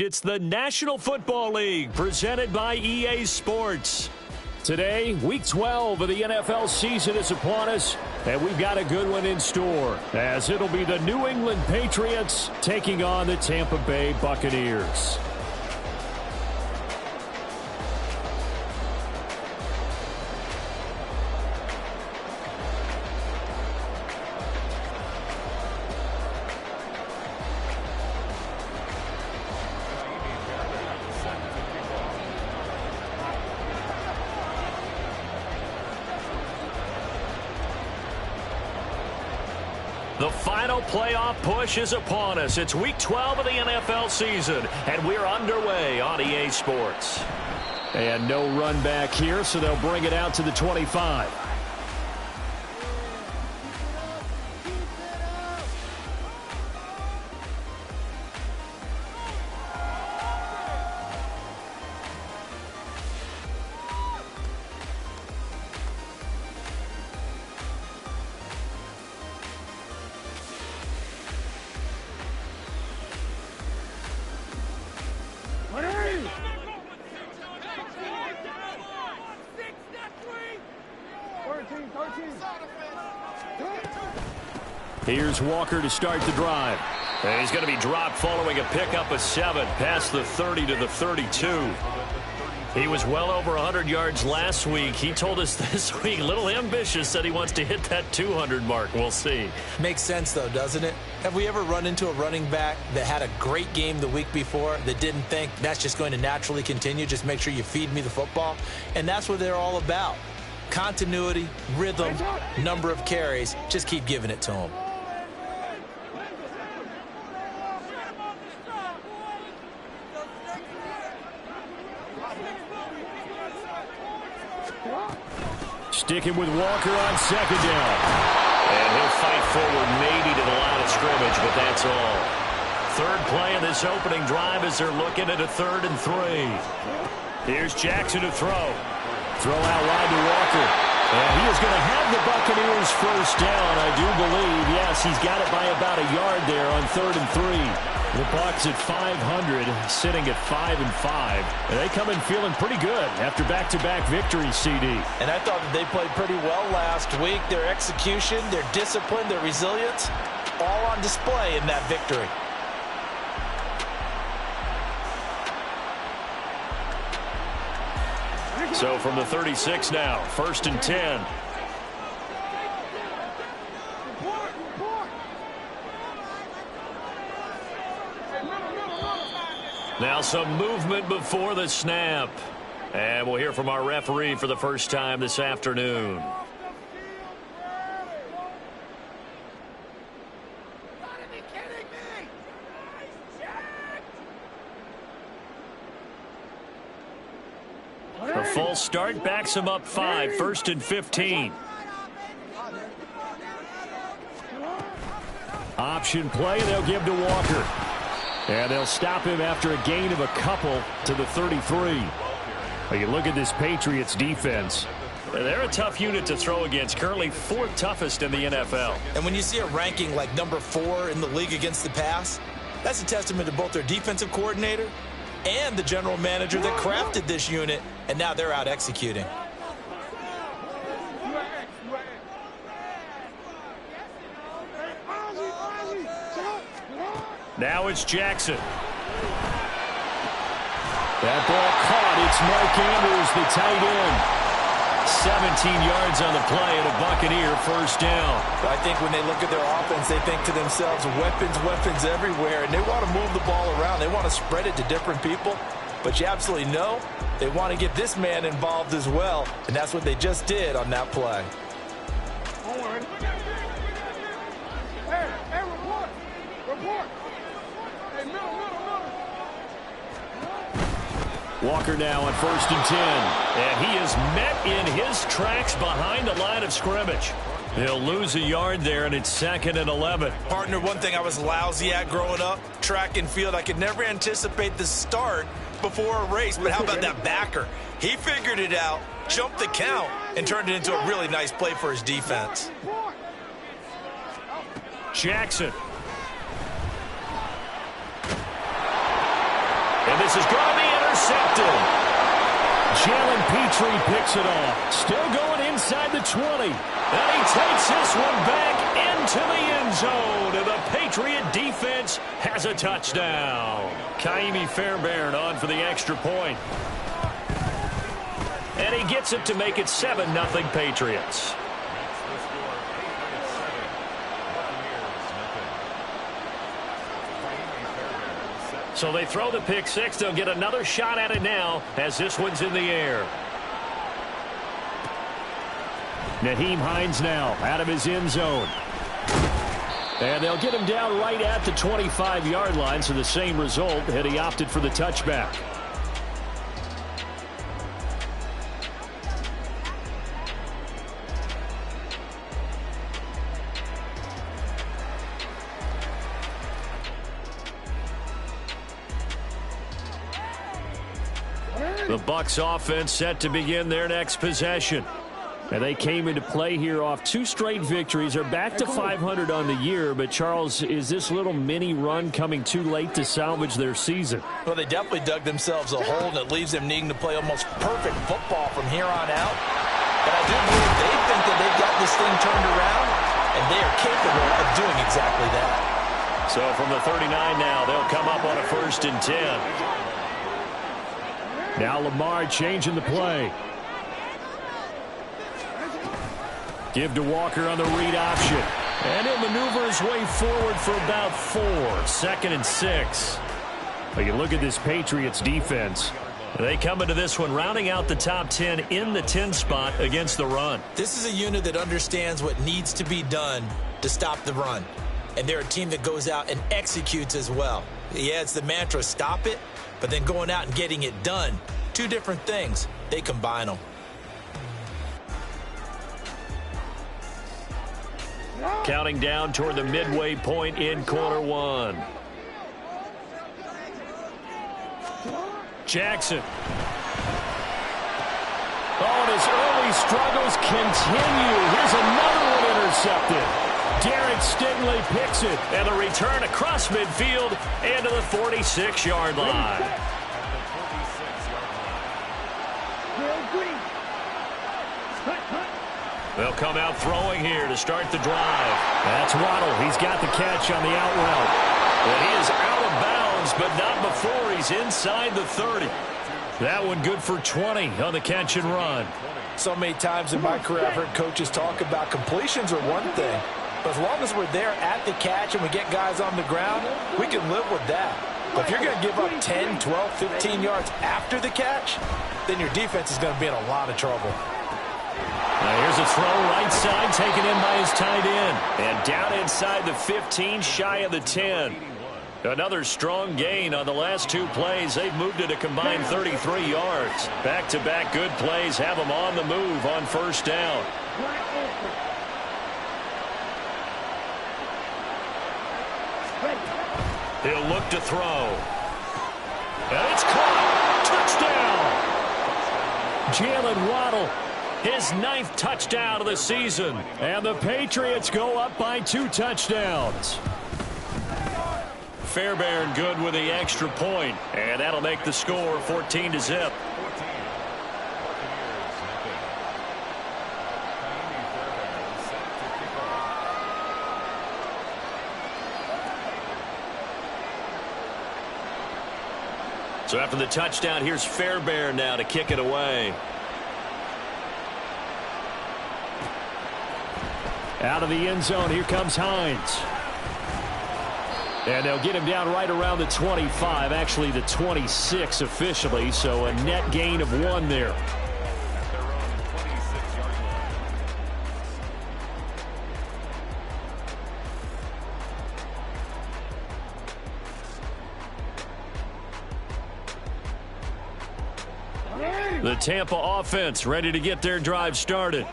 It's the National Football League presented by EA Sports. Today, Week 12 of the NFL season is upon us, and we've got a good one in store, as it'll be the New England Patriots taking on the Tampa Bay Buccaneers. The final playoff push is upon us. It's Week 12 of the NFL season, and we're underway on EA Sports. And no run back here, so they'll bring it out to the 25. Here's Walker to start the drive. And he's going to be dropped following a pickup of 7 past the 30 to the 32. He was well over 100 yards last week. He told us this week, a little ambitious, said he wants to hit that 200 mark. We'll see. Makes sense, though, doesn't it? Have we ever run into a running back that had a great game the week before that didn't think that's just going to naturally continue? Just make sure you feed me the football. And that's what they're all about. Continuity, rhythm, number of carries. Just keep giving it to them. Sticking with Walker on second down. And he'll fight forward maybe to the line of scrimmage, but that's all. Third play of this opening drive as they're looking at a 3rd and 3. Here's Jackson to throw. Throw out wide to Walker. And he is going to have the Buccaneers first down, I do believe. Yes, he's got it by about a yard there on 3rd and 3. The Bucs at 500, sitting at 5-5. And they come in feeling pretty good after back-to-back victories, CD. And I thought that they played pretty well last week. Their execution, their discipline, their resilience, all on display in that victory. So from the 36 now, 1st and 10. Now some movement before the snap. And we'll hear from our referee for the first time this afternoon. A full start backs him up 5, 1st and 15. Option play, they'll give to Walker. And they'll stop him after a gain of a couple to the 33. Well, you look at this Patriots defense. They're a tough unit to throw against, currently 4th toughest in the NFL. And when you see a ranking like number 4 in the league against the pass, that's a testament to both their defensive coordinator and the general manager that crafted this unit, and now they're out executing. Now it's Jackson. That ball caught. It's Mark Andrews, the tight end. 17 yards on the play and a Buccaneer first down. I think when they look at their offense, they think to themselves, weapons, weapons everywhere, and they want to move the ball around. They want to spread it to different people, but you absolutely know they want to get this man involved as well, and that's what they just did on that play. Hey, report. Hey, middle. Walker now on 1st and 10. And he is met in his tracks behind the line of scrimmage. He'll lose a yard there, and it's 2nd and 11. Partner, one thing I was lousy at growing up, track and field, I could never anticipate the start before a race, but how about that backer? He figured it out, jumped the count, and turned it into a really nice play for his defense. Jackson. And this is going to be intercepted. Jalen Petrie picks it off. Still going inside the 20. And he takes this one back into the end zone. And the Patriot defense has a touchdown. Kaimi Fairbairn on for the extra point. And he gets it to make it 7-0 Patriots. So they throw the pick six. They'll get another shot at it now as this one's in the air. Nyheim Hines now out of his end zone. And they'll get him down right at the 25-yard line, so the same result, and he opted for the touchback. The Bucs offense set to begin their next possession. And they came into play here off 2 straight victories. They're back to 500 on the year. But, Charles, is this little mini run coming too late to salvage their season? Well, they definitely dug themselves a hole that leaves them needing to play almost perfect football from here on out. But I do believe they think that they've got this thing turned around, and they are capable of doing exactly that. So from the 39 now, they'll come up on a 1st and 10. Now Lamar changing the play. Give to Walker on the read option. And he'll maneuver his way forward for about 4. 2nd and 6. But you look at this Patriots defense. They come into this one rounding out the top 10 in the 10 spot against the run. This is a unit that understands what needs to be done to stop the run. And they're a team that goes out and executes as well. Yeah, it's the mantra, stop it, but then going out and getting it done. 2 different things. They combine them. Counting down toward the midway point in quarter 1. Jackson. Oh, and his early struggles continue. Here's another one intercepted. Derek Stingley picks it. And the return across midfield and to the 46-yard line. They'll come out throwing here to start the drive. That's Waddle. He's got the catch on the out route. And he is out of bounds, but not before he's inside the 30. That one good for 20 on the catch and run. So many times in my career, I've heard coaches talk about completions are one thing. But as long as we're there at the catch and we get guys on the ground, we can live with that. But if you're going to give up 10, 12, 15 yards after the catch, then your defense is going to be in a lot of trouble. Now here's a throw right side taken in by his tight end. And down inside the 15, shy of the 10. Another strong gain on the last 2 plays. They've moved it a combined 33 yards. Back-to-back good plays have them on the move on 1st down. He'll look to throw. And it's caught. Touchdown. Jalen Waddle. His 9th touchdown of the season. And the Patriots go up by 2 touchdowns. Fairbairn good with the extra point. And that'll make the score 14-0. So after the touchdown, here's Fairbairn now to kick it away. Out of the end zone, here comes Hines. And they'll get him down right around the 25, actually the 26 officially, so a net gain of 1 there. The Tampa offense ready to get their drive started.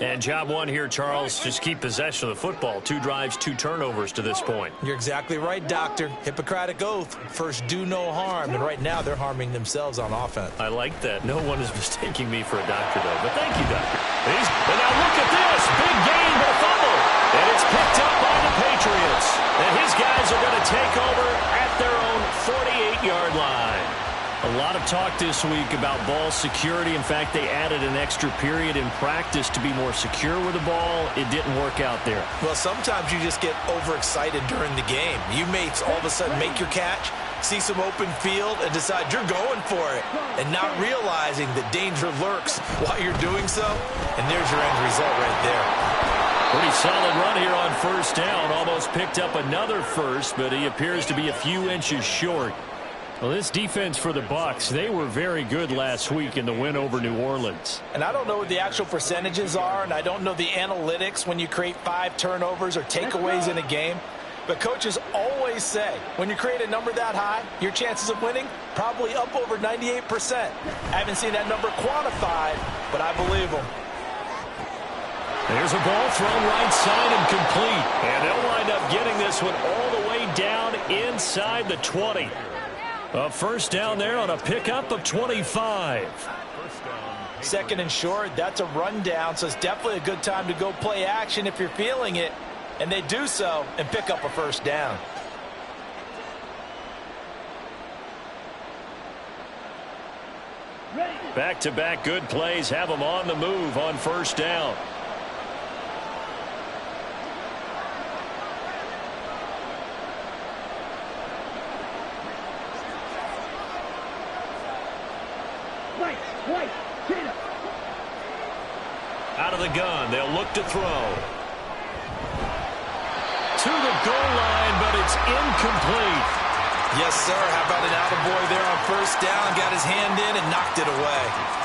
And job 1 here, Charles, just keep possession of the football. 2 drives, 2 turnovers to this point. You're exactly right, Doctor. Hippocratic oath. First, do no harm. And right now, they're harming themselves on offense. I like that. No one is mistaking me for a doctor, though. But thank you, Doctor. And now look at this. Big gain, but a fumble. And it's picked up by the Patriots. And his guys are going to take over at their own 48-yard line. A lot of talk this week about ball security. In fact, they added an extra period in practice to be more secure with the ball. It didn't work out there. Well, sometimes you just get overexcited during the game. You may all of a sudden make your catch, see some open field, and decide you're going for it, and not realizing that danger lurks while you're doing so. And there's your end result right there. Pretty solid run here on first down. Almost picked up another first, but he appears to be a few inches short. Well, this defense for the Bucs, they were very good last week in the win over New Orleans. And I don't know what the actual percentages are, and I don't know the analytics when you create 5 turnovers or takeaways in a game. But coaches always say, when you create a number that high, your chances of winning probably up over 98%. I haven't seen that number quantified, but I believe them. There's a ball thrown right side and complete. And they'll wind up getting this one all the way down inside the 20. A first down there on a pickup of 25. Second and short, that's a rundown, so it's definitely a good time to go play action if you're feeling it. And they do so and pick up a first down. Back-to-back good plays have them on the move on first down. Out of the gun, they'll look to throw. To the goal line, but it's incomplete. Yes, sir. How about an attaboy there on first down? Got his hand in and knocked it away.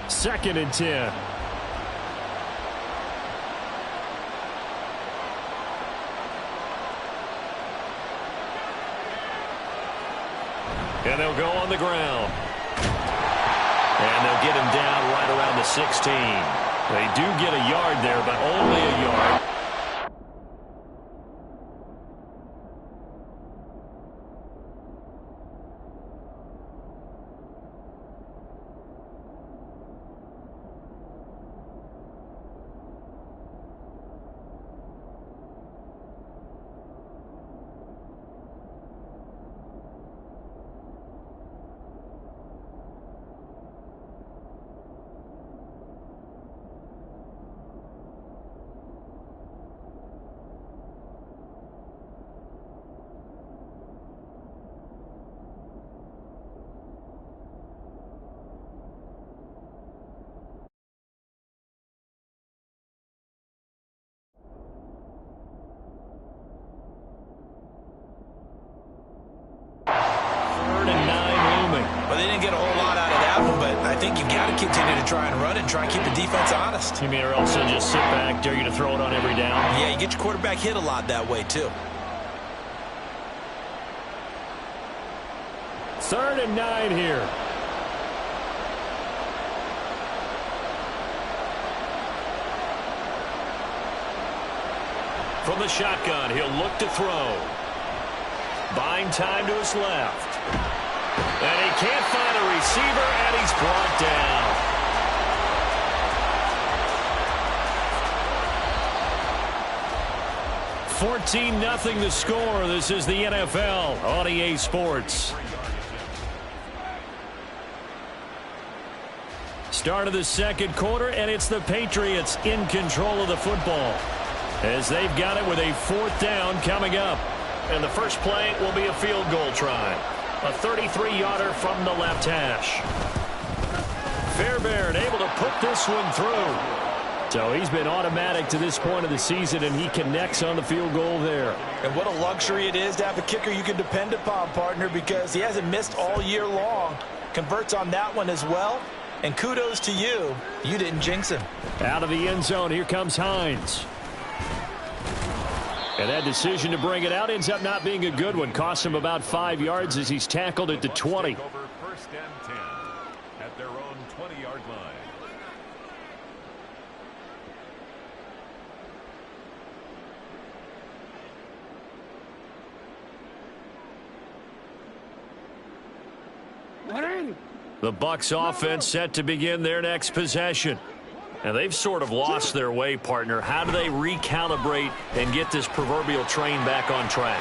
Second and 10. And they'll go on the ground. And they'll get him down right around the 16. They do get a yard there, but only a yard. They didn't get a whole lot out of that one, but I think you've got to continue to try and run and try and keep the defense honest. You mean or else they'll just sit back, dare you to throw it on every down? Yeah, you get your quarterback hit a lot that way, too. 3rd and 9 here. From the shotgun, he'll look to throw. Buying time to his left. And he can't find a receiver, and he's brought down. $14-0 the score. This is the NFL on EA Sports. Start of the second quarter, and it's the Patriots in control of the football as they've got it with a 4th down coming up. And the first play will be a field goal try. A 33-yarder from the left hash. Fairbairn able to put this one through. So he's been automatic to this point of the season, and he connects on the field goal there. And what a luxury it is to have a kicker you can depend upon, partner, because he hasn't missed all year long. Converts on that one as well. And kudos to you. You didn't jinx him. Out of the end zone, here comes Hines. And that decision to bring it out ends up not being a good one. Costs him about 5 yards as he's tackled at the 20. First and 10 at their own 20-yard line. The Bucs offense set to begin their next possession. And they've sort of lost their way, partner. How do they recalibrate and get this proverbial train back on track?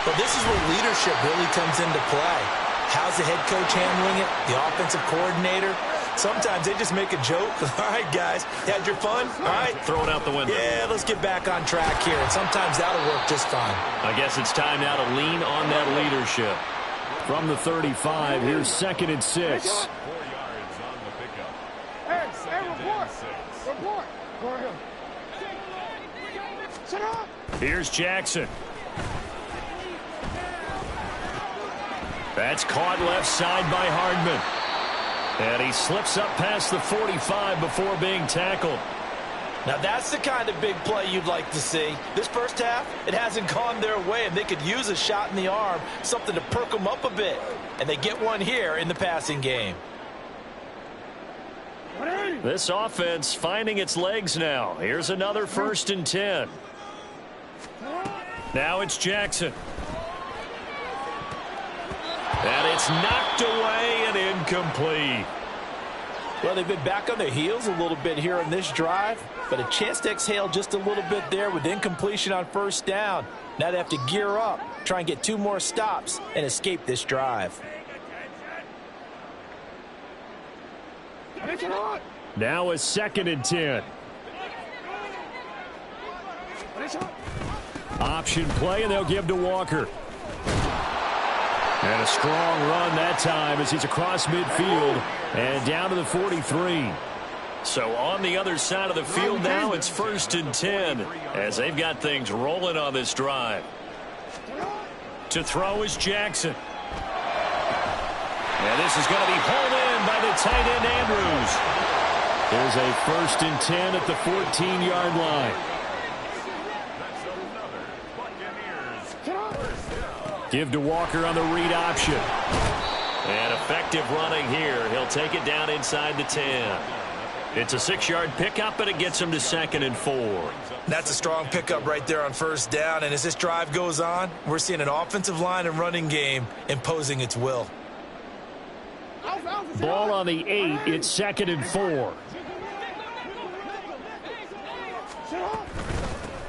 Well, this is where leadership really comes into play. How's the head coach handling it? The offensive coordinator? Sometimes they just make a joke. All right, guys, you had your fun? All right. Throw it out the window. Yeah, let's get back on track here. And sometimes that'll work just fine. I guess it's time now to lean on that leadership. From the 35, here's 2nd and 6. 4 yards on the pickup. Hey, report. Go ahead. Sit up. Here's Jackson. That's caught left side by Hardman. And he slips up past the 45 before being tackled. Now, that's the kind of big play you'd like to see. This first half, it hasn't gone their way, and they could use a shot in the arm, something to perk them up a bit. And they get one here in the passing game. This offense finding its legs now. Here's another 1st and 10. Now it's Jackson. And it's knocked away and incomplete. Well, they've been back on their heels a little bit here in this drive, but a chance to exhale just a little bit there with incompletion on 1st down. Now they have to gear up, try and get 2 more stops, and escape this drive. Now a 2nd and 10. Option play, and they'll give to Walker. And a strong run that time as he's across midfield and down to the 43. So on the other side of the field now, it's 1st and 10 as they've got things rolling on this drive. To throw is Jackson. And this is going to be hauled in by the tight end Andrews. There's a 1st and 10 at the 14-yard line. Give to Walker on the read option. And effective running here. He'll take it down inside the 10. It's a 6-yard pickup, but it gets him to 2nd and 4. That's a strong pickup right there on 1st down. And as this drive goes on, we're seeing an offensive line and running game imposing its will. Ball on the 8. It's 2nd and 4.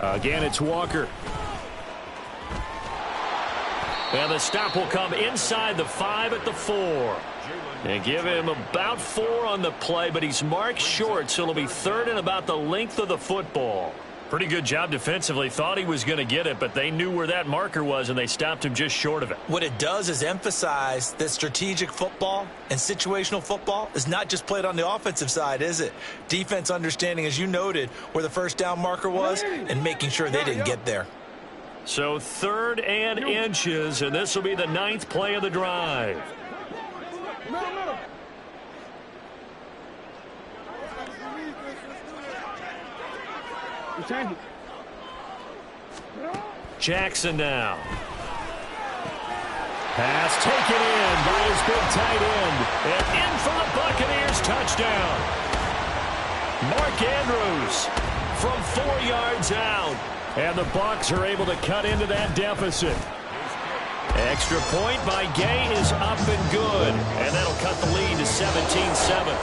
Again, it's Walker. And the stop will come inside the 5 at the 4. And give him about 4 on the play, but he's marked short, so it'll be 3rd and about the length of the football. Pretty good job defensively. Thought he was going to get it, but they knew where that marker was, and they stopped him just short of it. What it does is emphasize that strategic football and situational football is not just played on the offensive side, is it? Defense understanding, as you noted, where the 1st down marker was and making sure they didn't get there. So 3rd and inches, and this will be the 9th play of the drive. Jackson now. Pass taken in by his big tight end. And in for the Buccaneers touchdown. Mark Andrews from 4 yards out. And the Bucs are able to cut into that deficit. Extra point by Gay is up and good. And that'll cut the lead to 17-7.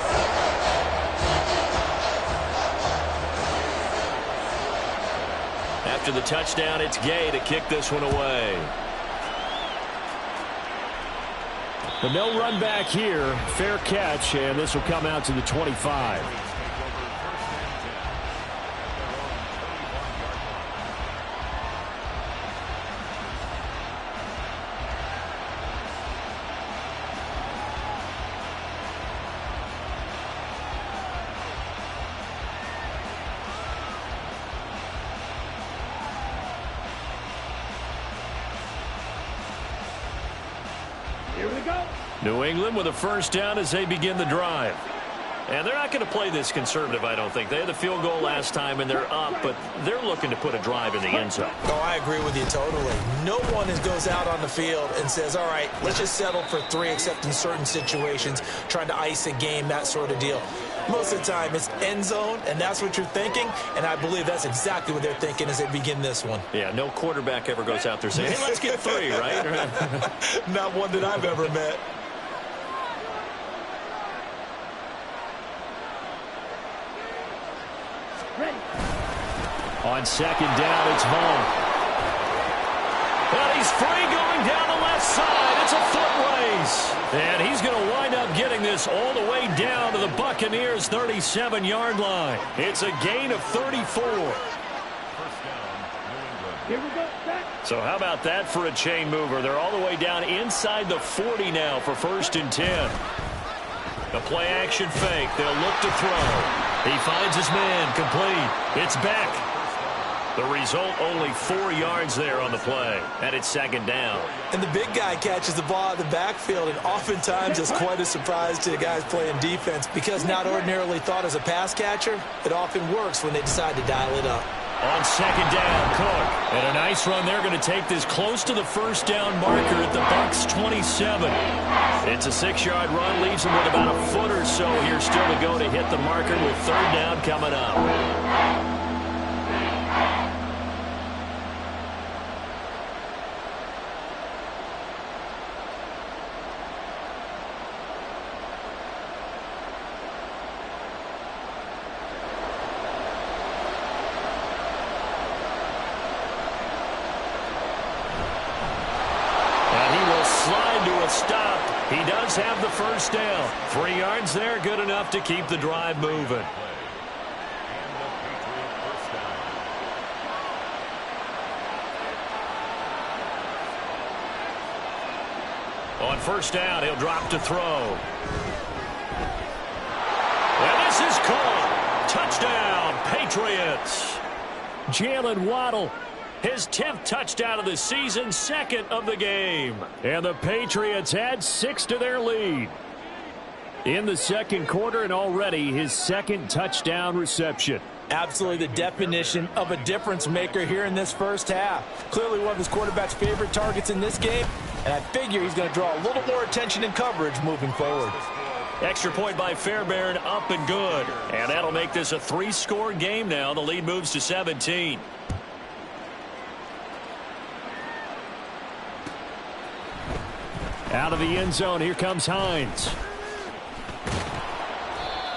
After the touchdown, it's Gay to kick this one away. But no run back here. Fair catch, and this will come out to the 25. New England with a 1st down as they begin the drive. And they're not going to play this conservative, I don't think. They had the field goal last time, and they're up, but they're looking to put a drive in the end zone. Oh, I agree with you totally. No one goes out on the field and says, all right, let's just settle for 3, except in certain situations, trying to ice a game, that sort of deal. Most of the time, it's end zone, and that's what you're thinking, and I believe that's exactly what they're thinking as they begin this one. Yeah, no quarterback ever goes out there saying, hey, let's get 3, right? Not one that I've ever met. On second down, it's Vaughn. And he's free going down the left side. It's a foot race. And he's going to wind up getting this all the way down to the Buccaneers' 37-yard line. It's a gain of 34. So how about that for a chain mover? They're all the way down inside the 40 now for 1st and 10. The play action fake. They'll look to throw. He finds his man. Complete. It's back. The result, only 4 yards there on the play. And it's 2nd down. And the big guy catches the ball out of the backfield, and oftentimes it's quite a surprise to the guys playing defense because not ordinarily thought as a pass catcher, it often works when they decide to dial it up. On 2nd down, Cook. And a nice run. They're going to take this close to the 1st down marker at the Bucs' 27. It's a 6-yard run. Leaves them with about a foot or so here still to go to hit the marker with 3rd down coming up. Stop. He does have the 1st down. 3 yards there, good enough to keep the drive moving. On 1st down, he'll drop to throw. And this is caught. Touchdown, Patriots. Jalen Waddle. His 10th touchdown of the season, 2nd of the game. And the Patriots add 6 to their lead. In the 2nd quarter, and already his 2nd touchdown reception. Absolutely the definition of a difference maker here in this 1st half. Clearly one of his quarterback's favorite targets in this game, and I figure he's going to draw a little more attention and coverage moving forward. Extra point by Fairbairn, up and good. And that'll make this a 3-score game now. The lead moves to 17. Out of the end zone, here comes Hines.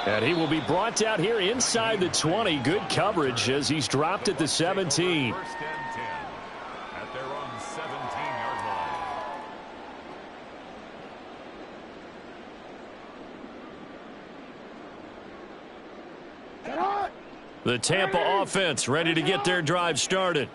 And he will be brought out here inside the 20. Good coverage as he's dropped at the 17. 1st and 10 at their own 17-yard line. The Tampa offense ready to get their drive started.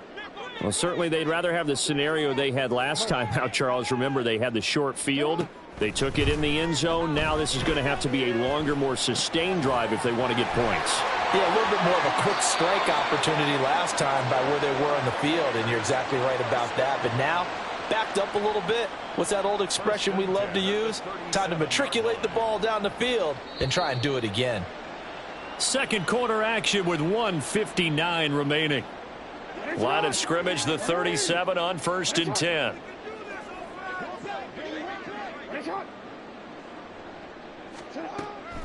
Well, certainly they'd rather have the scenario they had last time out, Charles. Remember, they had the short field. They took it in the end zone. Now this is going to have to be a longer, more sustained drive if they want to get points. Yeah, a little bit more of a quick strike opportunity last time by where they were on the field, and you're exactly right about that. But now, backed up a little bit. What's that old expression we love to use? Time to matriculate the ball down the field and try and do it again. 2nd quarter action with 1:59 remaining. Line of scrimmage, the 37 on 1st and 10.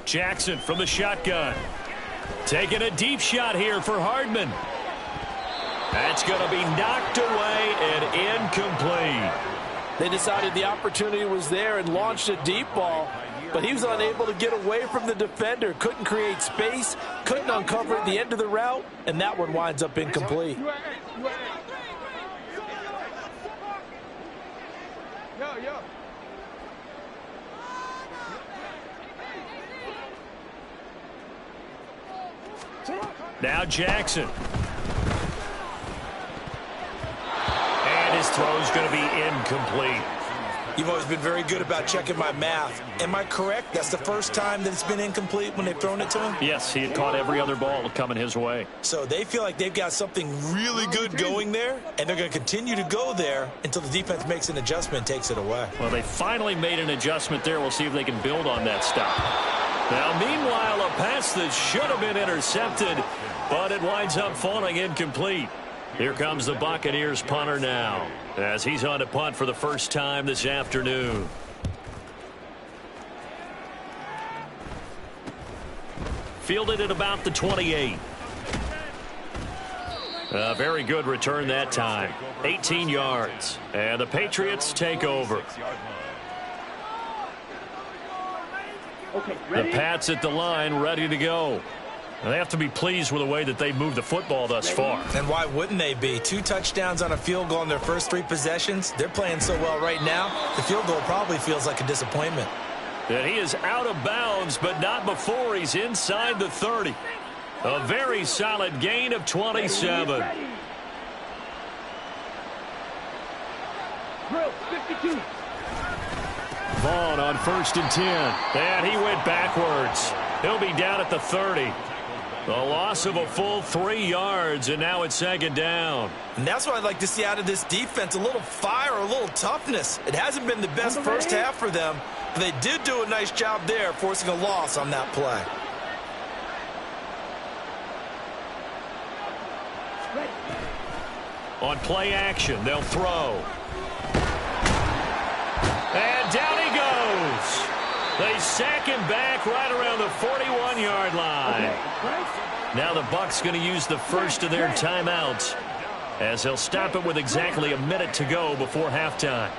Jackson from the shotgun. Taking a deep shot here for Hardman. That's going to be knocked away and incomplete. They decided the opportunity was there and launched a deep ball, but he was unable to get away from the defender. Couldn't create space, couldn't uncover at the end of the route, and that one winds up incomplete. Now Jackson. And his throw's going to be incomplete. You've always been very good about checking my math. Am I correct? That's the first time that it's been incomplete when they've thrown it to him? Yes, he had caught every other ball coming his way. So they feel like they've got something really good going there, and they're going to continue to go there until the defense makes an adjustment and takes it away. Well, they finally made an adjustment there. We'll see if they can build on that stop. Now, meanwhile, a pass that should have been intercepted, but it winds up falling incomplete. Here comes the Buccaneers punter now, as he's on to punt for the first time this afternoon. Fielded at about the 28. A very good return that time. 18 yards. And the Patriots take over. The Pats at the line, ready to go. And they have to be pleased with the way that they moved the football thus far. And why wouldn't they be? 2 touchdowns on a field goal in their first 3 possessions. They're playing so well right now, the field goal probably feels like a disappointment. And he is out of bounds, but not before he's inside the 30. A very solid gain of 27. Vaughn on 1st and 10. And he went backwards. He'll be down at the 30. The loss of a full 3 yards, and now it's 2nd down. And that's what I'd like to see out of this defense, a little fire, a little toughness. It hasn't been the best first half for them, but they did do a nice job there, forcing a loss on that play. On play action, they'll throw. And down he goes. They sack him back right around the 41-yard line. Now the Bucs going to use the first of their timeouts, as they'll stop it with exactly a minute to go before halftime.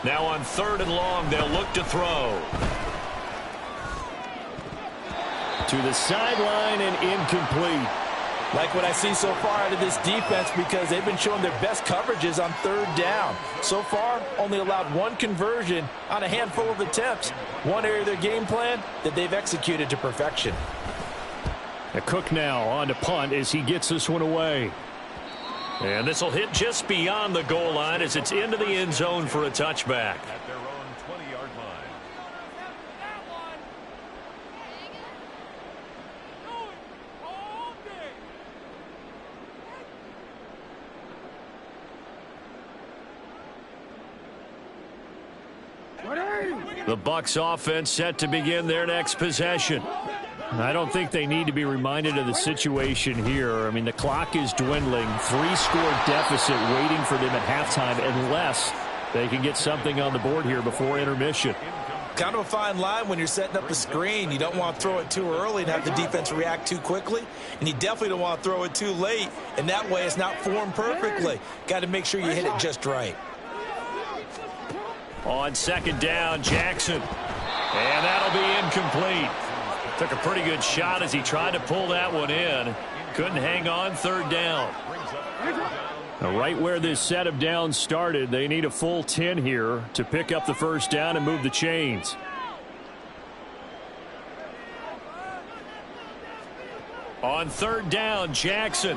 Now on 3rd and long, they'll look to throw. To the sideline and incomplete. Like what I see so far out of this defense, because they've been showing their best coverages on 3rd down. So far, only allowed 1 conversion on a handful of attempts. One area of their game plan that they've executed to perfection. A Cook now on to punt as he gets this one away. And this will hit just beyond the goal line as it's into the end zone for a touchback. At their own 20-yard line. The Bucs offense set to begin their next possession. I don't think they need to be reminded of the situation here. I mean, the clock is dwindling. 3-score deficit waiting for them at halftime unless they can get something on the board here before intermission. Kind of a fine line when you're setting up a screen. You don't want to throw it too early and have the defense react too quickly. And you definitely don't want to throw it too late. And that way it's not formed perfectly. Got to make sure you hit it just right. On 2nd down, Jackson. And that'll be incomplete. Took a pretty good shot as he tried to pull that one in. Couldn't hang on 3rd down. Now, right where this set of downs started, they need a full 10 here to pick up the 1st down and move the chains. On 3rd down, Jackson.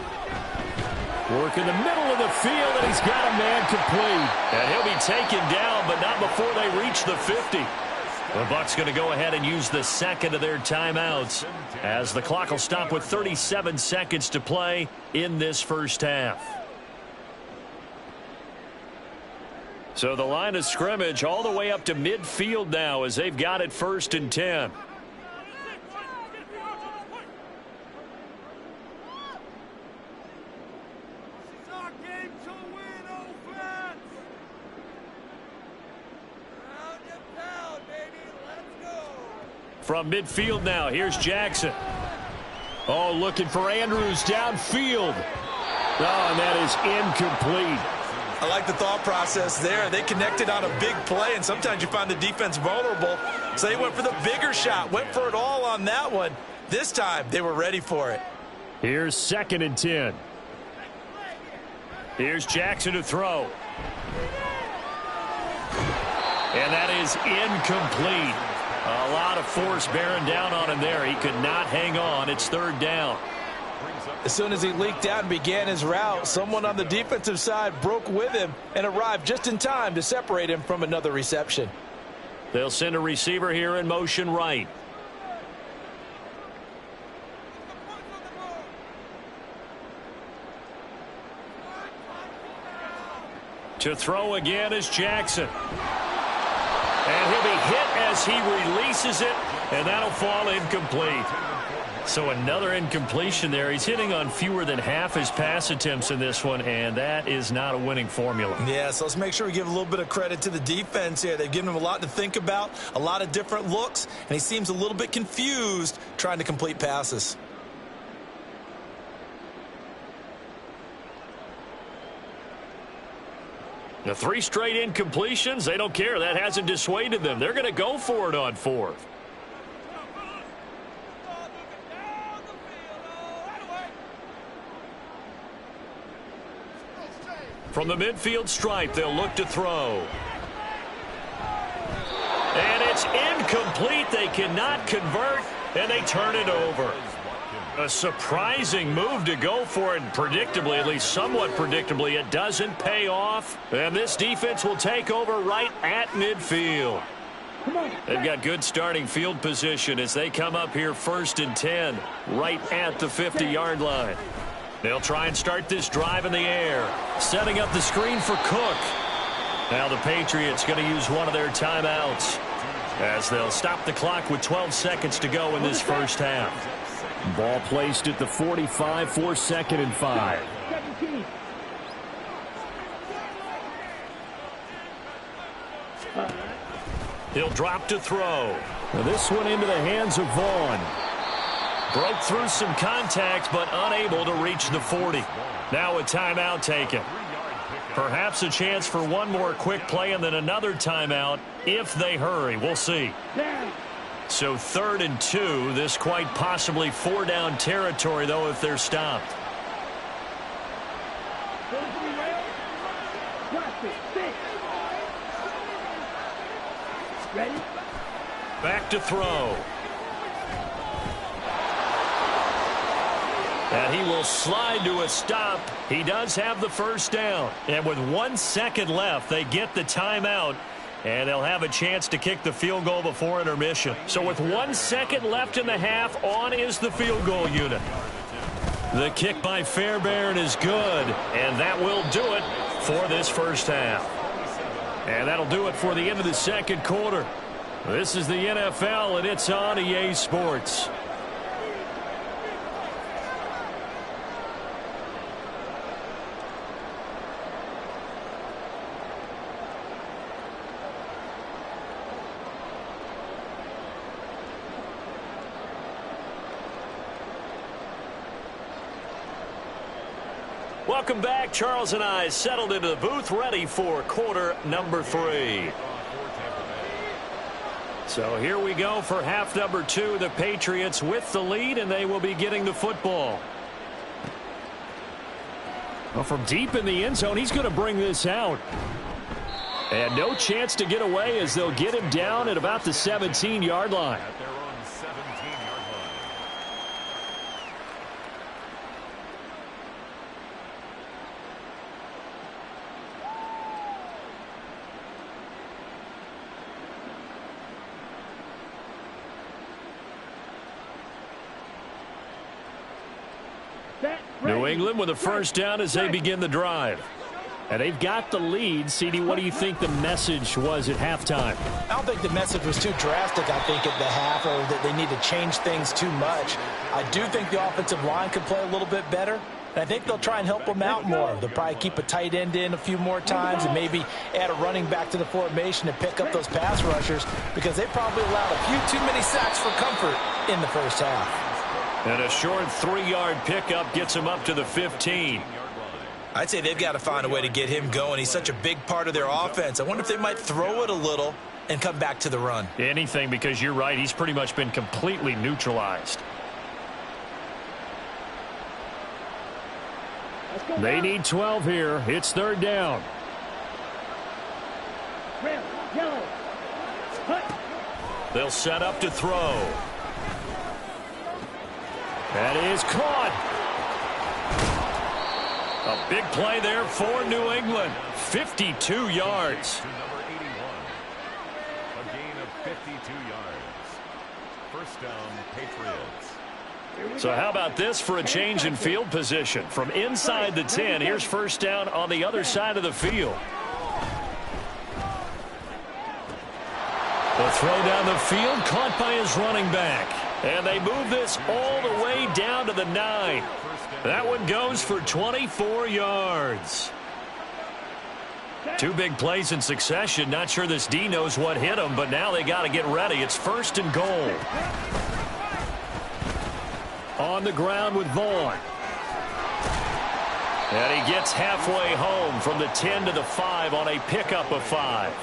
Work in the middle of the field, and he's got a man complete. And he'll be taken down, but not before they reach the 50. The Bucs going to go ahead and use the 2nd of their timeouts, as the clock will stop with 37 seconds to play in this first half. So the line of scrimmage all the way up to midfield now, as they've got it 1st and 10. From midfield now, here's Jackson. Oh, looking for Andrews downfield. Oh, and that is incomplete. I like the thought process there. They connected on a big play, and sometimes you find the defense vulnerable. So they went for the bigger shot, went for it all on that one. This time, they were ready for it. Here's 2nd and 10. Here's Jackson to throw. And that is incomplete. A lot of force bearing down on him there. He could not hang on. It's 3rd down. As soon as he leaked out and began his route, someone on the defensive side broke with him and arrived just in time to separate him from another reception. They'll send a receiver here in motion right. To throw again is Jackson. And he'll be hit as he releases it, and that'll fall incomplete. So another incompletion there. He's hitting on fewer than half his pass attempts in this one, and that is not a winning formula. Yeah, so let's make sure we give a little bit of credit to the defense here. They've given him a lot to think about, a lot of different looks, and he seems a little bit confused trying to complete passes. The 3 straight incompletions, they don't care. That hasn't dissuaded them. They're going to go for it on 4th. From the midfield stripe, they'll look to throw. And it's incomplete. They cannot convert, and they turn it over. A surprising move to go for it, and predictably, at least somewhat predictably, it doesn't pay off. And this defense will take over right at midfield. They've got good starting field position as they come up here 1st and 10, right at the 50-yard line. They'll try and start this drive in the air, setting up the screen for Cook. Now the Patriots going to use one of their timeouts as they'll stop the clock with 12 seconds to go in this first half. Ball placed at the 45 for 2nd and 5. He'll drop to throw. Now this one into the hands of Vaughn. Broke through some contact, but unable to reach the 40. Now a timeout taken. Perhaps a chance for one more quick play and then another timeout if they hurry. We'll see. So 3rd and 2. This quite possibly 4-down territory, though, if they're stopped. Back to throw. And he will slide to a stop. He does have the first down. And with 1 second left, they get the timeout. And they'll have a chance to kick the field goal before intermission. So with 1 second left in the half, on is the field goal unit. The kick by Fairbairn is good. And that will do it for this first half. And that'll do it for the end of the second quarter. This is the NFL, and it's on EA Sports. Welcome back. Charles and I settled into the booth, ready for quarter number 3. So here we go for half number 2. The Patriots with the lead, and they will be getting the football. Well, from deep in the end zone, he's going to bring this out. And no chance to get away as they'll get him down at about the 17-yard line. New England with a first down as they begin the drive. And they've got the lead. CD, what do you think the message was at halftime? I don't think the message was too drastic, I think, at the half, or that they need to change things too much. I do think the offensive line could play a little bit better. And I think they'll try and help them out more. They'll probably keep a tight end in a few more times and maybe add a running back to the formation and pick up those pass rushers, because they probably allowed a few too many sacks for comfort in the first half. And a short 3-yard pickup gets him up to the 15. I'd say they've got to find a way to get him going. He's such a big part of their offense. I wonder if they might throw it a little and come back to the run. Anything, because you're right. He's pretty much been completely neutralized. They need 12 here. It's 3rd down. They'll set up to throw. That is caught. A big play there for New England. 52 yards. Number 81. A gain of 52 yards. First down, Patriots. So how about this for a change in field position? From inside the 10, here's first down on the other side of the field. The throw down the field, caught by his running back. And they move this all the way down to the 9. That one goes for 24 yards. 2 big plays in succession. Not sure this D knows what hit him, but now they got to get ready. It's 1st and goal. On the ground with Vaughn. And he gets halfway home from the 10 to the 5 on a pickup of 5.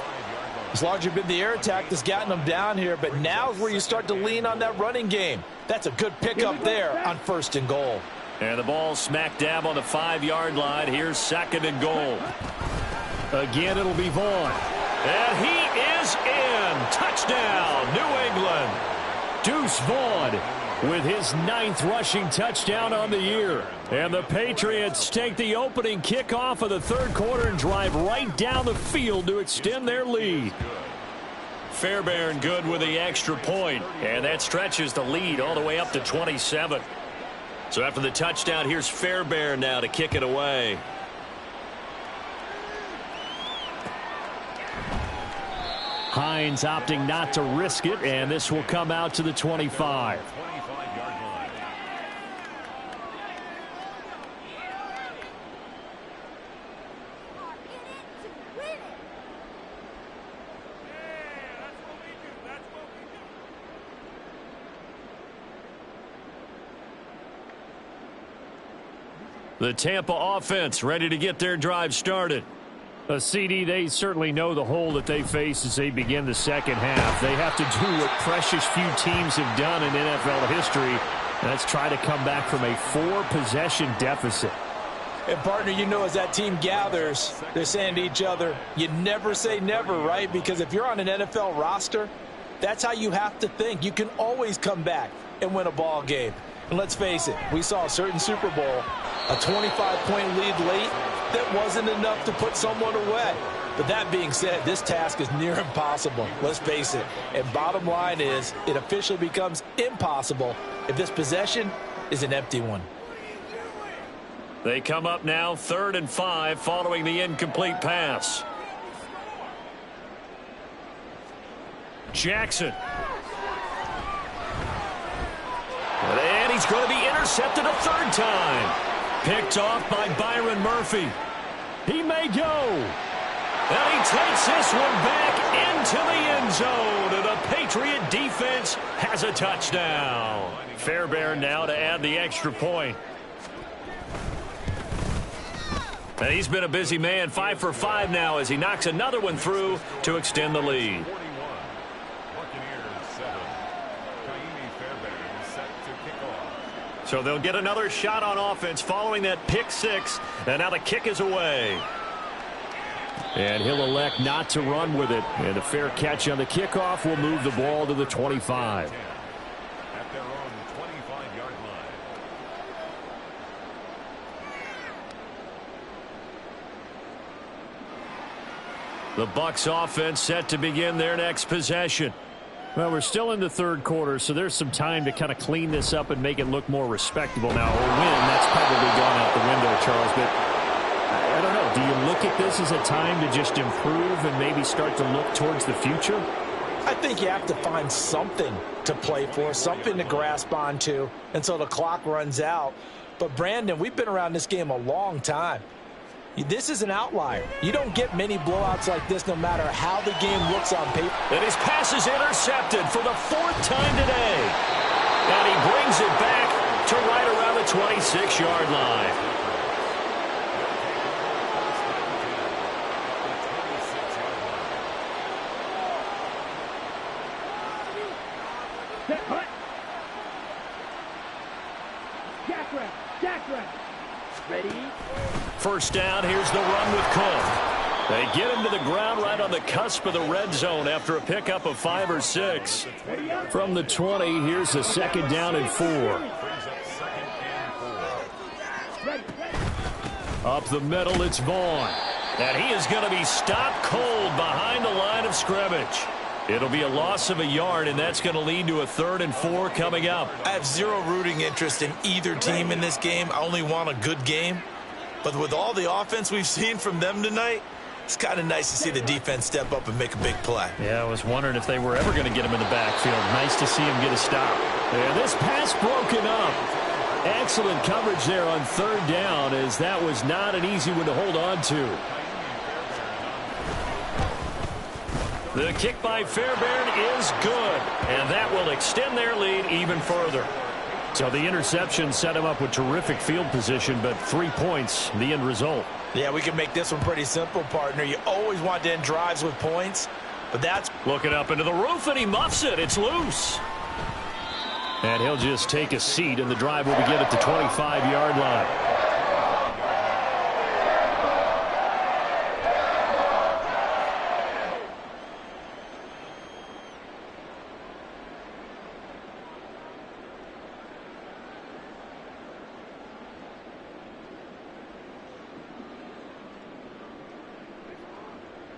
It's largely been the air attack that's gotten them down here, but now is where you start to lean on that running game. That's a good pickup there on 1st and goal. And the ball smack dab on the 5-yard line. Here's 2nd and goal. Again, it'll be Vaughn. And he is in. Touchdown, New England. Deuce Vaughn with his 9th rushing touchdown on the year. And the Patriots take the opening kickoff of the 3rd quarter and drive right down the field to extend their lead. Fairbairn good with the extra point, and that stretches the lead all the way up to 27. So after the touchdown, here's Fairbairn now to kick it away. Hines opting not to risk it, and this will come out to the 25. The Tampa offense ready to get their drive started. CD, they certainly know the hole that they face as they begin the second half. They have to do what precious few teams have done in NFL history. And that's try to come back from a 4-possession deficit. And, partner, you know, as that team gathers, they're saying to each other, you never say never, right? Because if you're on an NFL roster, that's how you have to think. You can always come back and win a ball game. And let's face it, we saw a certain Super Bowl, a 25-point lead late, that wasn't enough to put someone away. But that being said, this task is near impossible. Let's face it. And bottom line is, it officially becomes impossible if this possession is an empty one. They come up now 3rd and 5 following the incomplete pass. Jackson. And he's going to be intercepted a 3rd time. Picked off by Byron Murphy. He may go. And he takes this one back into the end zone. And the Patriot defense has a touchdown. Fairbairn now to add the extra point. And he's been a busy man, 5 for 5 now as he knocks another one through to extend the lead. So they'll get another shot on offense following that pick 6. And now the kick is away. And he'll elect not to run with it. And a fair catch on the kickoff will move the ball to the 25. At their own 25-yard line. The Bucs offense set to begin their next possession. Well, we're still in the 3rd quarter, so there's some time to kind of clean this up and make it look more respectable now. A win, that's probably gone out the window, Charles. But I don't know. Do you look at this as a time to just improve and maybe start to look towards the future? I think you have to find something to play for, something to grasp onto until the clock runs out. But, Brandon, we've been around this game a long time. This is an outlier. You don't get many blowouts like this no matter how the game looks on paper. And his pass is intercepted for the 4th time today. And he brings it back to right around the 26-yard line. Ready? First down, here's the run with Cook. They get him to the ground right on the cusp of the red zone after a pickup of 5 or 6. From the 20, here's a 2nd down and 4. Up the middle, it's Vaughn. And he is going to be stopped cold behind the line of scrimmage. It'll be a loss of a yard, and that's going to lead to a 3rd and 4 coming up. I have zero rooting interest in either team in this game. I only want a good game. But with all the offense we've seen from them tonight, it's kind of nice to see the defense step up and make a big play. Yeah, I was wondering if they were ever going to get him in the backfield. Nice to see him get a stop. And this pass broken up. Excellent coverage there on 3rd down, as that was not an easy one to hold on to. The kick by Fairbairn is good, and that will extend their lead even further. So the interception set him up with terrific field position, but 3 points, the end result. Yeah, we can make this one pretty simple, partner. You always want to end drives with points, but that's... Looking up into the roof, and he muffs it. It's loose. And he'll just take a seat, and the drive will begin at the 25-yard line.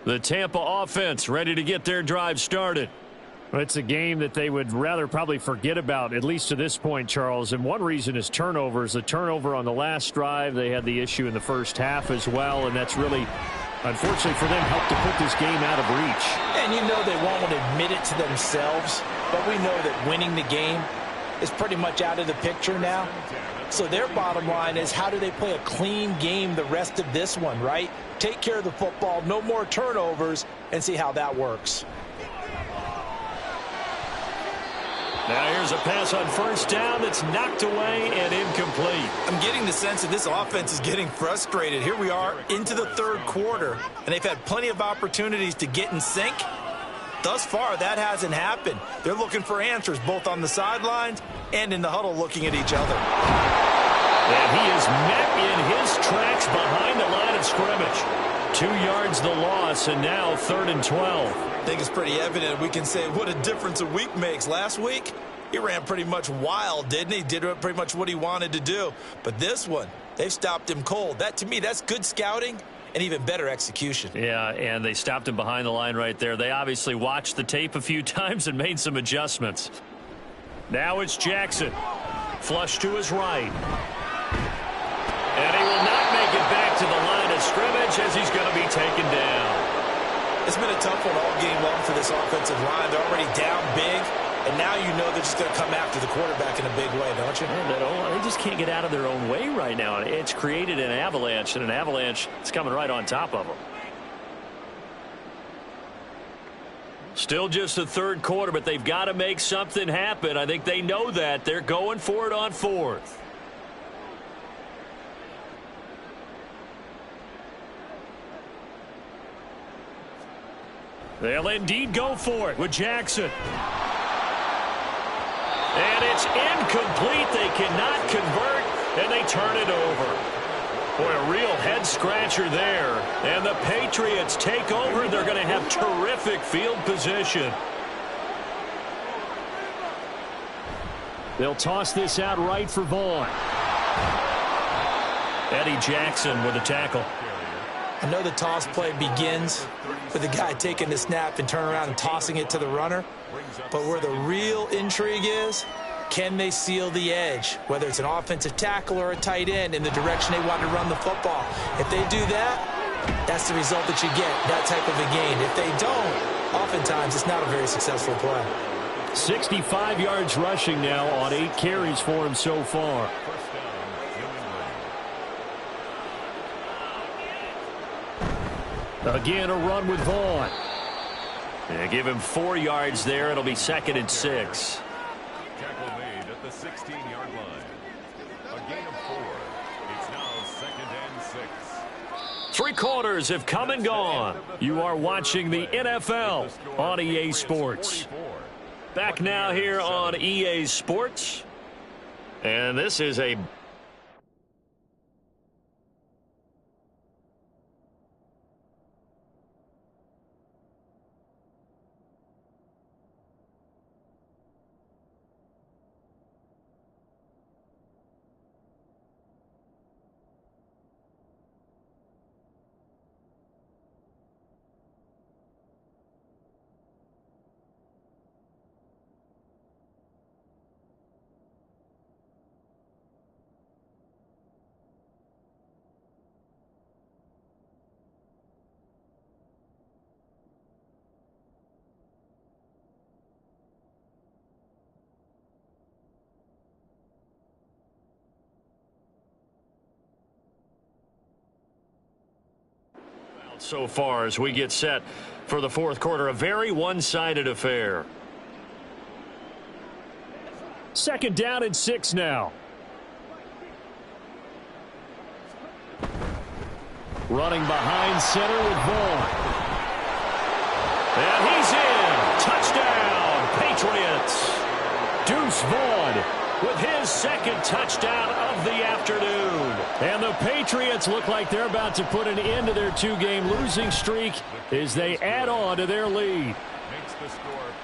The Tampa offense ready to get their drive started. Well, it's a game that they would rather probably forget about, at least to this point, Charles. And one reason is turnovers. The turnover on the last drive, they had the issue in the first half as well, and that's really, unfortunately for them, helped to put this game out of reach. And you know they won't want to admit it to themselves, but we know that winning the game is pretty much out of the picture now. So their bottom line is, how do they play a clean game the rest of this one, right? Take care of the football, no more turnovers, and see how that works. Now here's a pass on first down that's knocked away and incomplete. I'm getting the sense that this offense is getting frustrated. Here we are into the third quarter, and they've had plenty of opportunities to get in sync. Thus far, that hasn't happened. They're looking for answers both on the sidelines and in the huddle looking at each other. And he is met in his tracks behind the line of scrimmage. 2 yards the loss, and now 3rd and 12. I think it's pretty evident. We can say what a difference a week makes. Last week, he ran pretty much wild, didn't he? Did pretty much what he wanted to do. But this one, they've stopped him cold. That, to me, that's good scouting and even better execution. Yeah, and they stopped him behind the line right there. They obviously watched the tape a few times and made some adjustments. Now it's Jackson. Flush to his right. And he will not make it back to the line of scrimmage as he's going to be taken down. It's been a tough one all game long for this offensive line. They're already down big, and now you know they're just going to come after the quarterback in a big way, don't you? They just can't get out of their own way right now. It's created an avalanche, and an avalanche is coming right on top of them. Still just the third quarter, but they've got to make something happen. I think they know that. They're going for it on 4th. They'll indeed go for it with Jackson. And it's incomplete. They cannot convert, and they turn it over. Boy, a real head-scratcher there. And the Patriots take over. They're going to have terrific field position. They'll toss this out right for Vaughn. Eddie Jackson with a tackle. I know the toss play begins with the guy taking the snap and turning around and tossing it to the runner. But where the real intrigue is, can they seal the edge, whether it's an offensive tackle or a tight end, in the direction they want to run the football? If they do that, that's the result that you get, that type of a gain. If they don't, oftentimes it's not a very successful play. 65 yards rushing now on 8 carries for him so far. Again, a run with Vaughn. Yeah, give him 4 yards there. It'll be 2nd and 6. Tackle made at the 16-yard line. A gain of 4. It's now 2nd and 6. 3 quarters have come and gone. You are watching the NFL on EA Sports. Back now here on EA Sports. And this is a so far as we get set for the 4th quarter. A very one-sided affair. 2nd down and 6 now. Running behind center with Vaughn. And he's in. Touchdown, Patriots. Deuce Chris Vaughn with his second touchdown of the afternoon. And the Patriots look like they're about to put an end to their two-game losing streak as they add on to their lead.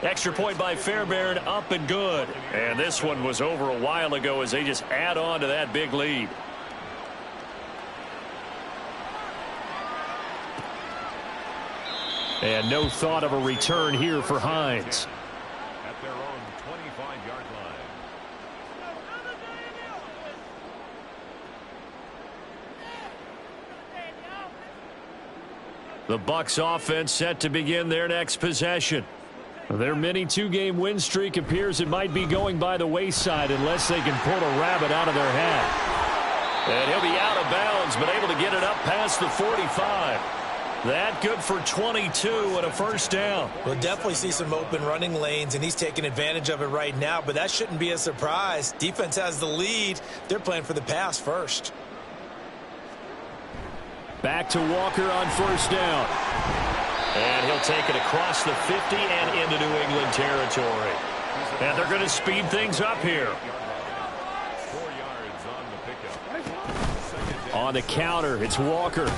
Extra point by Fairbairn, up and good. And this one was over a while ago as they just add on to that big lead. And no thought of a return here for Hines. At their own 25-yard line. The Bucs offense set to begin their next possession. Their mini two-game win streak appears it might be going by the wayside unless they can pull a rabbit out of their hat. And he'll be out of bounds, but able to get it up past the 45. That good for 22 and a first down. We'll definitely see some open running lanes, and he's taking advantage of it right now, but that shouldn't be a surprise. Defense has the lead. They're playing for the pass first. Back to Walker on first down. And he'll take it across the 50 and into New England territory. And they're going to speed things up here. 4 yards on the pickup. On the counter, it's Walker.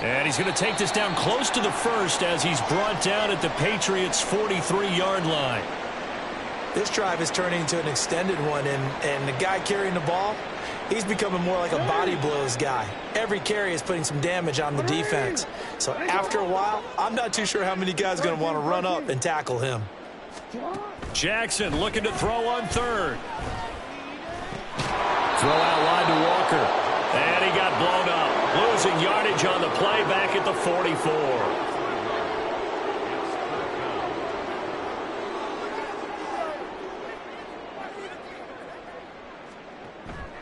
And he's going to take this down close to the first as he's brought down at the Patriots' 43-yard line. This drive is turning into an extended one, and the guy carrying the ball, he's becoming more like a body blows guy. Every carry is putting some damage on the defense. So after a while, I'm not too sure how many guys are going to want to run up and tackle him. Jackson looking to throw on third. Throw out line to Walker. And he got blown up. Losing yardage on the play back at the 44.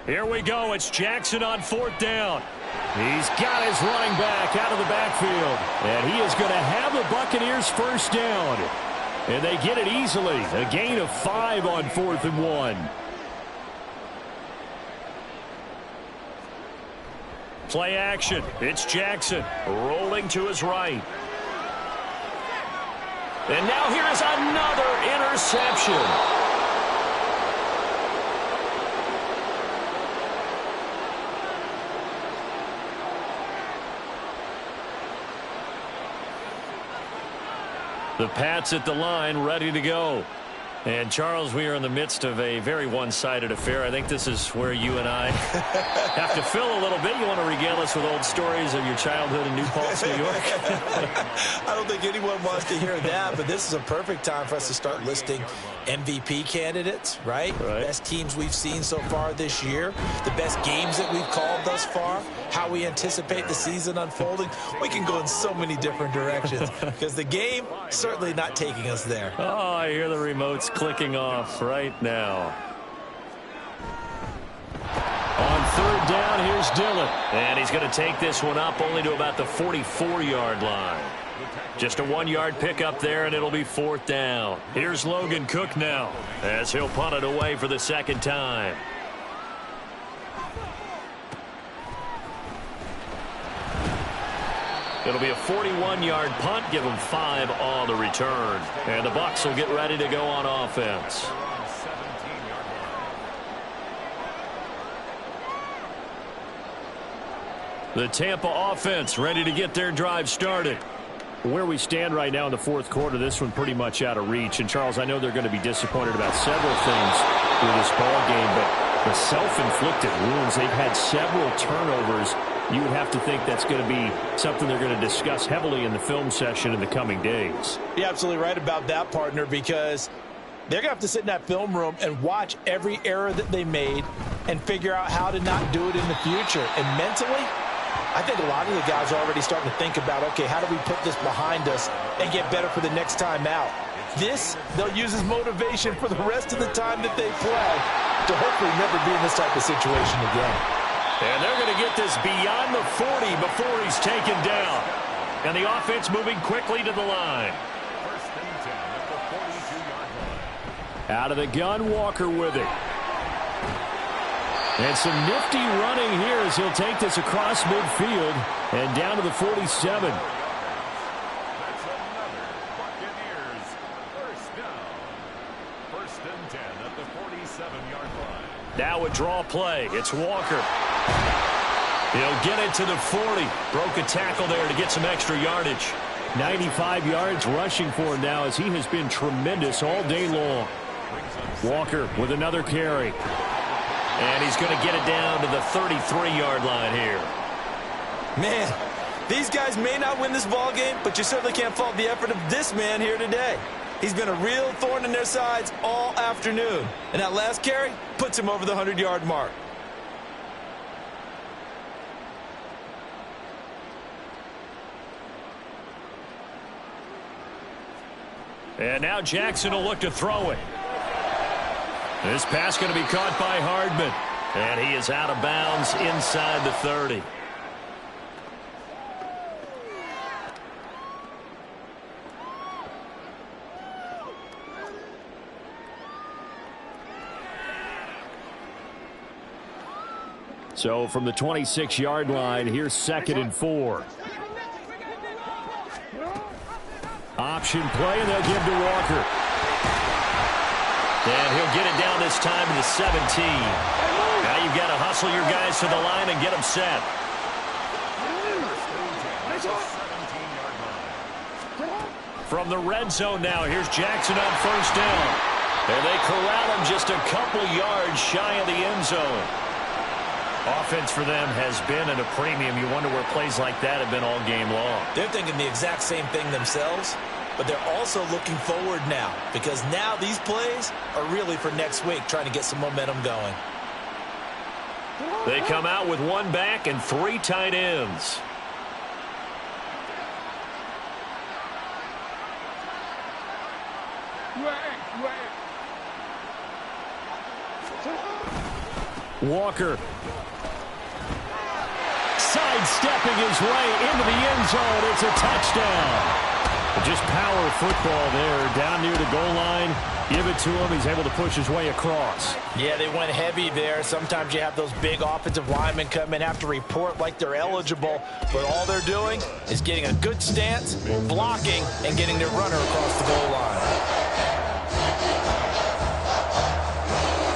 Here we go. It's Jackson on fourth down. He's got his running back out of the backfield. And he is going to have the Buccaneers first down. And they get it easily. A gain of 5 on 4th and 1. Play action. It's Jackson rolling to his right. And now here is another interception. The Pats at the line, ready to go. And, Charles, we are in the midst of a very one-sided affair. I think this is where you and I have to fill a little bit. You want to regale us with old stories of your childhood in New Paltz, New York? I don't think anyone wants to hear that, but this is a perfect time for us to start listing MVP candidates, right? Best teams we've seen so far this year, the best games that we've called thus far, how we anticipate the season unfolding. We can go in so many different directions because the game certainly not taking us there. Oh, I hear the remotes clicking off right now. On third down, here's Dillon. And he's going to take this one up only to about the 44-yard line. Just a 1-yard pickup there, and it'll be fourth down. Here's Logan Cook now as he'll punt it away for the second time. It'll be a 41-yard punt, give them 5 on the return. And the Bucs will get ready to go on offense. The Tampa offense ready to get their drive started. Where we stand right now in the fourth quarter, this one pretty much out of reach. And, Charles, I know they're going to be disappointed about several things with this ball game, but the self-inflicted wounds, they've had several turnovers. You would have to think that's going to be something they're going to discuss heavily in the film session in the coming days. You're absolutely right about that, partner, because they're going to have to sit in that film room and watch every error that they made and figure out how to not do it in the future. And mentally, I think a lot of the guys are already starting to think about, okay, how do we put this behind us and get better for the next time out? This, they'll use as motivation for the rest of the time that they play to hopefully never be in this type of situation again. And they're going to get this beyond the 40 before he's taken down. And the offense moving quickly to the line. First and 10 at the 42-yard line. Out of the gun, Walker with it. And some nifty running here as he'll take this across midfield and down to the 47. That's another Buccaneers first down. First and 10 at the 47. a draw play. It's Walker. He'll get it to the 40. Broke a tackle there to get some extra yardage. 95 yards rushing for him now as he has been tremendous all day long. Walker with another carry. And he's going to get it down to the 33-yard line here. Man, these guys may not win this ball game, but you certainly can't fault the effort of this man here today. He's been a real thorn in their sides all afternoon. And that last carry puts him over the 100-yard mark. And now Jackson will look to throw it. This pass going to be caught by Hardman. And he is out of bounds inside the 30. So from the 26-yard line, here's 2nd and 4. Option play, and they'll give to Walker. And he'll get it down this time to the 17. Now you've got to hustle your guys to the line and get them set. From the red zone now, here's Jackson on 1st down. And they corral him just a couple yards shy of the end zone. Offense for them has been at a premium. You wonder where plays like that have been all game long. They're thinking the exact same thing themselves, but they're also looking forward now because now these plays are really for next week, trying to get some momentum going. They come out with 1 back and 3 tight ends. Walker sidestepping his way into the end zone. It's a touchdown. Just power football there. Down near the goal line. Give it to him. He's able to push his way across. Yeah, they went heavy there. Sometimes you have those big offensive linemen come in, have to report like they're eligible, but all they're doing is getting a good stance, blocking, and getting their runner across the goal line.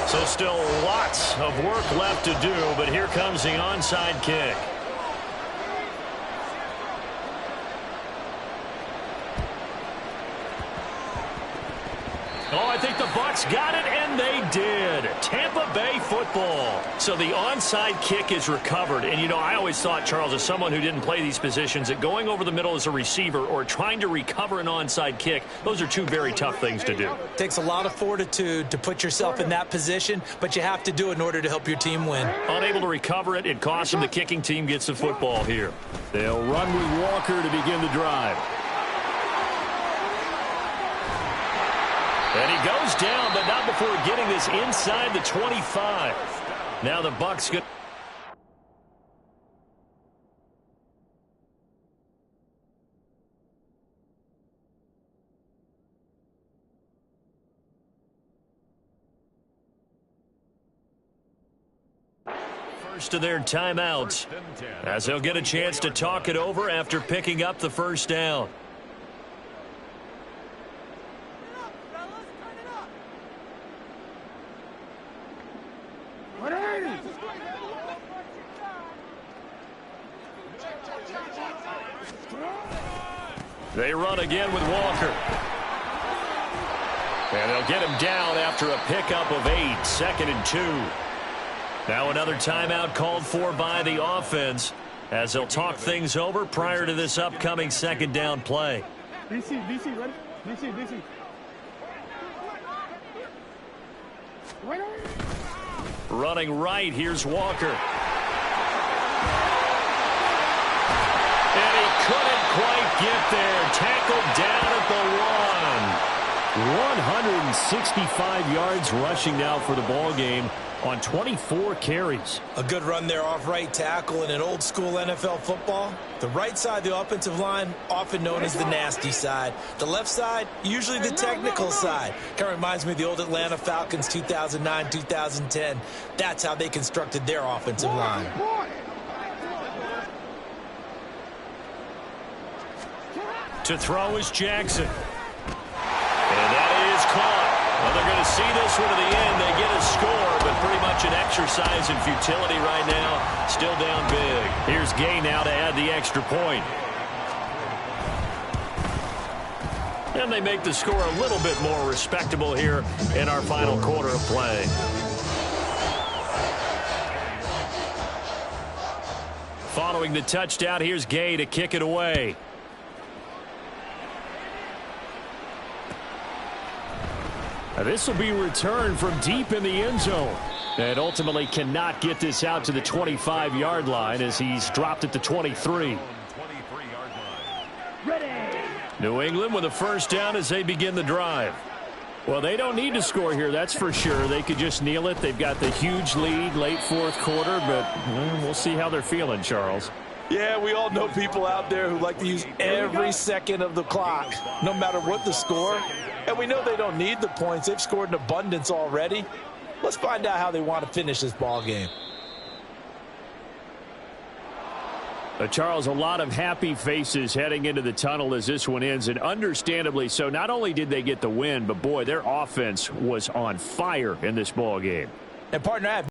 So still lots of work left to do, but here comes the onside kick. Oh, I think the Bucs got it, and they did. Tampa Bay football. So the onside kick is recovered. And, you know, I always thought, Charles, as someone who didn't play these positions, that going over the middle as a receiver or trying to recover an onside kick, those are 2 very tough things to do. It takes a lot of fortitude to put yourself in that position, but you have to do it in order to help your team win. Unable to recover it, it costs them. The kicking team gets the football here. They'll run with Walker to begin the drive. And he goes down, but not before getting this inside the 25. Now the Bucs get. First of their timeouts, as they'll get a chance to talk it over after picking up the 1st down. They run again with Walker. And they'll get him down after a pickup of 8, 2nd and 2. Now another timeout called for by the offense as they'll talk things over prior to this upcoming 2nd down play. DC, ready? DC. Running right, here's Walker. And he couldn't quite get there. Tackled down at the 165 yards rushing now for the ball game on 24 carries. A good run there off right tackle in an old school NFL football. The right side of the offensive line, often known as the nasty side. The left side, usually the technical side. Kind of reminds me of the old Atlanta Falcons 2009, 2010. That's how they constructed their offensive line. To throw is Jackson. And that is caught. Well, they're going to see this one to the end. They get a score, but pretty much an exercise in futility right now. Still down big. Here's Gay now to add the extra point. And they make the score a little bit more respectable here in our final quarter of play. Following the touchdown, here's Gay to kick it away. This will be returned from deep in the end zone. And ultimately cannot get this out to the 25-yard line as he's dropped at the 23. Ready. New England with a first down as they begin the drive. Well, they don't need to score here, that's for sure. They could just kneel it. They've got the huge lead late fourth quarter, but we'll see how they're feeling, Charles. Yeah, we all know people out there who like to use every second of the clock, no matter what the score. And we know they don't need the points. They've scored in abundance already. Let's find out how they want to finish this ball game. Charles, a lot of happy faces heading into the tunnel as this one ends, and understandably so. Not only did they get the win, but boy, their offense was on fire in this ball game. And partner, I have